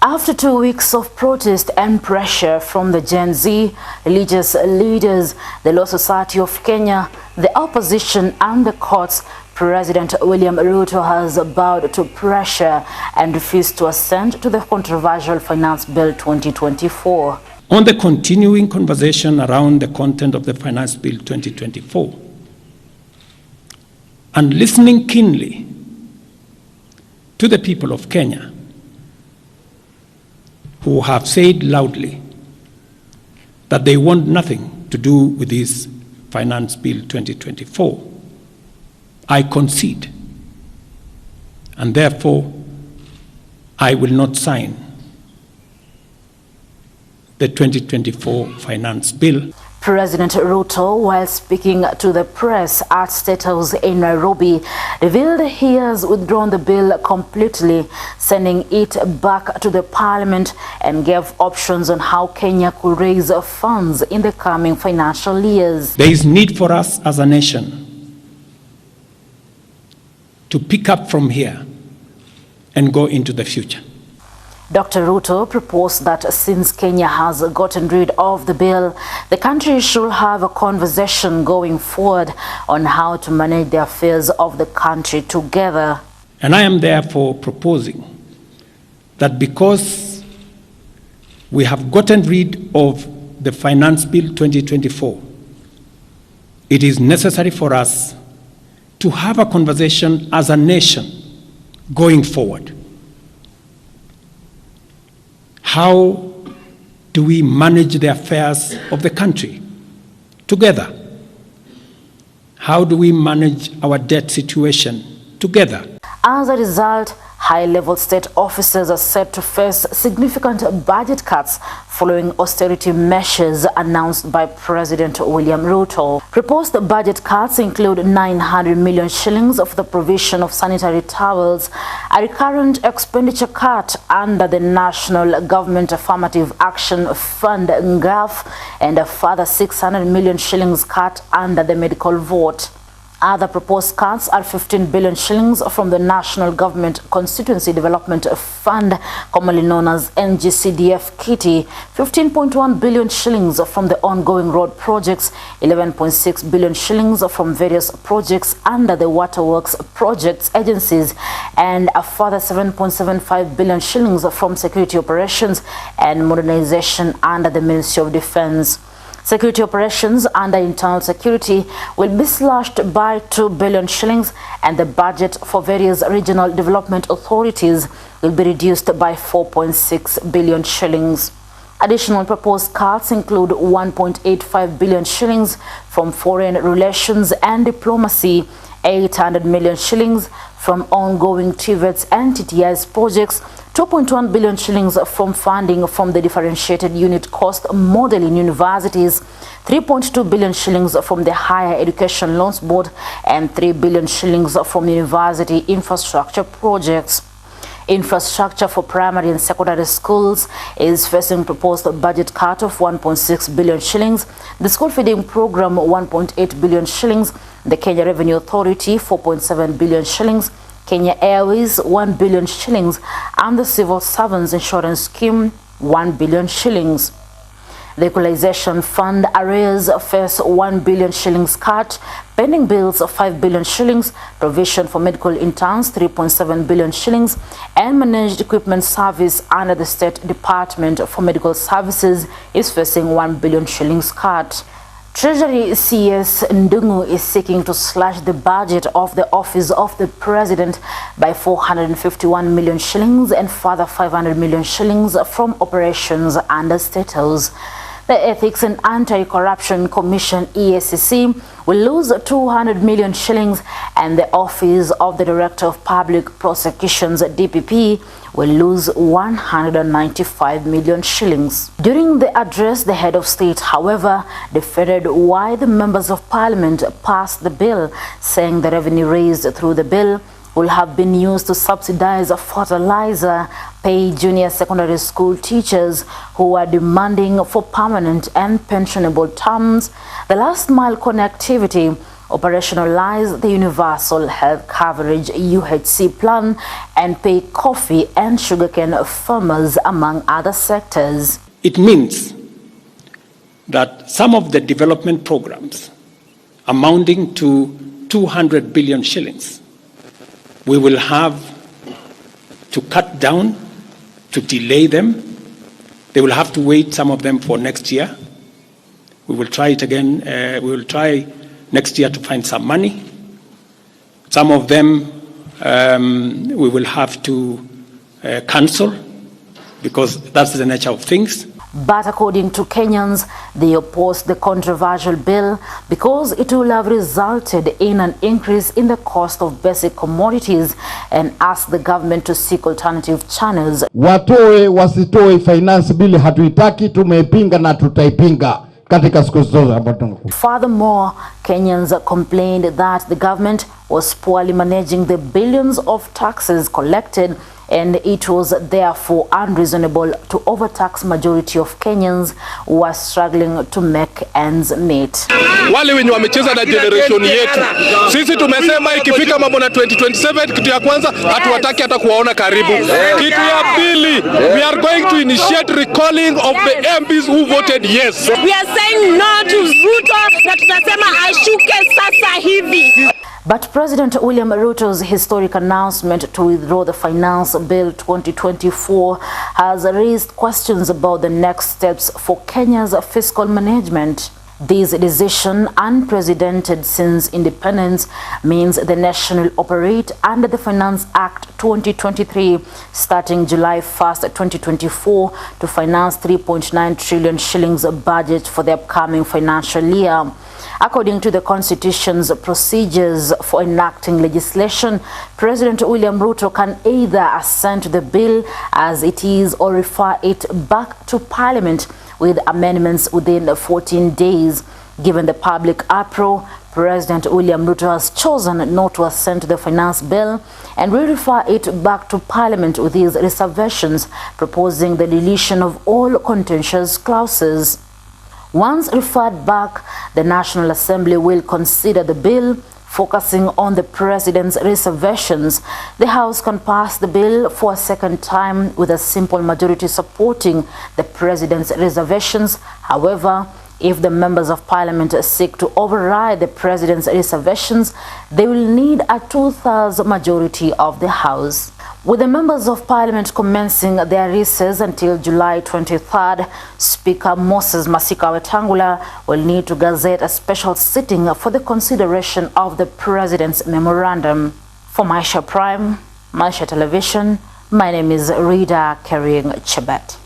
After 2 weeks of protest and pressure from the Gen Z, religious leaders, the Law Society of Kenya, the opposition and the courts, President William Ruto has bowed to pressure and refused to assent to the controversial Finance Bill 2024. On the continuing conversation around the content of the Finance Bill 2024, and listening keenly to the people of Kenya, who have said loudly that they want nothing to do with this Finance Bill 2024, I concede, and therefore I will not sign the 2024 Finance Bill. President Ruto, while speaking to the press at State House in Nairobi, revealed he has withdrawn the bill completely, sending it back to the parliament, and gave options on how Kenya could raise funds in the coming financial years. There is need for us as a nation to pick up from here and go into the future. Dr. Ruto proposed that since Kenya has gotten rid of the bill, the country should have a conversation going forward on how to manage the affairs of the country together. And I am therefore proposing that because we have gotten rid of the Finance Bill 2024, it is necessary for us to have a conversation as a nation going forward. How do we manage the affairs of the country together? How do we manage our debt situation together? As a result, high-level state officers are set to face significant budget cuts following austerity measures announced by President William Ruto. Proposed budget cuts include 900 million shillings for the provision of sanitary towels, a recurrent expenditure cut under the National Government Affirmative Action Fund (NGAF), and a further 600 million shillings cut under the medical vote. Other proposed cuts are 15 billion shillings from the National Government Constituency Development Fund, commonly known as NGCDF Kitty, 15.1 billion shillings from the ongoing road projects, 11.6 billion shillings from various projects under the Waterworks Projects agencies, and a further 7.75 billion shillings from security operations and modernization under the Ministry of Defense. Security operations under internal security will be slashed by 2 billion shillings, and the budget for various regional development authorities will be reduced by 4.6 billion shillings. Additional proposed cuts include 1.85 billion shillings from foreign relations and diplomacy, 800 million shillings from ongoing TVETs and TTIs projects, 2.1 billion shillings from funding from the differentiated unit cost model in universities, 3.2 billion shillings from the Higher Education Loans Board, and 3 billion shillings from university infrastructure projects. Infrastructure for primary and secondary schools is facing proposed budget cut of 1.6 billion shillings, the school feeding program 1.8 billion shillings, the Kenya Revenue Authority 4.7 billion shillings, Kenya Airways 1 billion shillings, and the Civil Servants Insurance Scheme 1 billion shillings. The Equalization Fund arrears face 1 billion shillings cut, pending bills of 5 billion shillings, provision for medical interns 3.7 billion shillings, and managed equipment service under the State Department for Medical Services is facing 1 billion shillings cut. Treasury CS Ndungu is seeking to slash the budget of the Office of the President by 451 million shillings and further 500 million shillings from operations under State House. The Ethics and Anti-Corruption Commission (EACC) will lose 200 million shillings, and the Office of the Director of Public Prosecutions (DPP) will lose 195 million shillings. During the address, the head of state, however, defended why the members of parliament passed the bill, saying the revenue raised through the bill will have been used to subsidize fertilizer, pay junior secondary school teachers who are demanding for permanent and pensionable terms, the last mile connectivity, operationalize the Universal Health Coverage UHC plan, and pay coffee and sugarcane farmers, among other sectors. It means that some of the development programs amounting to 200 billion shillings, we will have to cut down, to delay them. They will have to wait, some of them, for next year. We will try it again. We will try next year to find some money. Some of them we will have to cancel, because that's the nature of things. But according to Kenyans, they opposed the controversial bill because it will have resulted in an increase in the cost of basic commodities, and asked the government to seek alternative channels. Watoe wasitoe finance bill hatuitaki, tumeipinga na tutaipinga katika siku zote. Furthermore, Kenyans complained that the government was poorly managing the billions of taxes collected, and it was therefore unreasonable to overtax majority of Kenyans who are struggling to make ends meet. Wale wenye wamecheza na generation yetu, sisi tumesema ikifika mambo na 2027, kitu ya kwanza hatuwataki hata kuwaona karibu. Kitu ya pili, we are going to initiate recalling of the MPs who voted yes. We are saying no to Ruto, na tunasema ashuke sasa hivi. But President William Ruto's historic announcement to withdraw the Finance Bill 2024 has raised questions about the next steps for Kenya's fiscal management. This decision, unprecedented since independence, means the nation will operate under the Finance Act 2023 starting July 1st, 2024 to finance 3.9 trillion shillings budget for the upcoming financial year. According to the Constitution's procedures for enacting legislation, President William Ruto can either assent to the bill as it is or refer it back to Parliament with amendments within 14 days. Given the public uproar, President William Ruto has chosen not to assent to the finance bill and will refer it back to Parliament with his reservations, proposing the deletion of all contentious clauses. Once referred back, the National Assembly will consider the bill, focusing on the President's reservations. The House can pass the bill for a second time with a simple majority supporting the President's reservations. However, if the members of Parliament seek to override the President's reservations, they will need a 2/3 majority of the House. With the members of Parliament commencing their recess until July 23rd, Speaker Moses Masika Wetangula will need to gazette a special sitting for the consideration of the President's memorandum. For Maisha Prime, Maisha Television, my name is Rida Kering Chebet.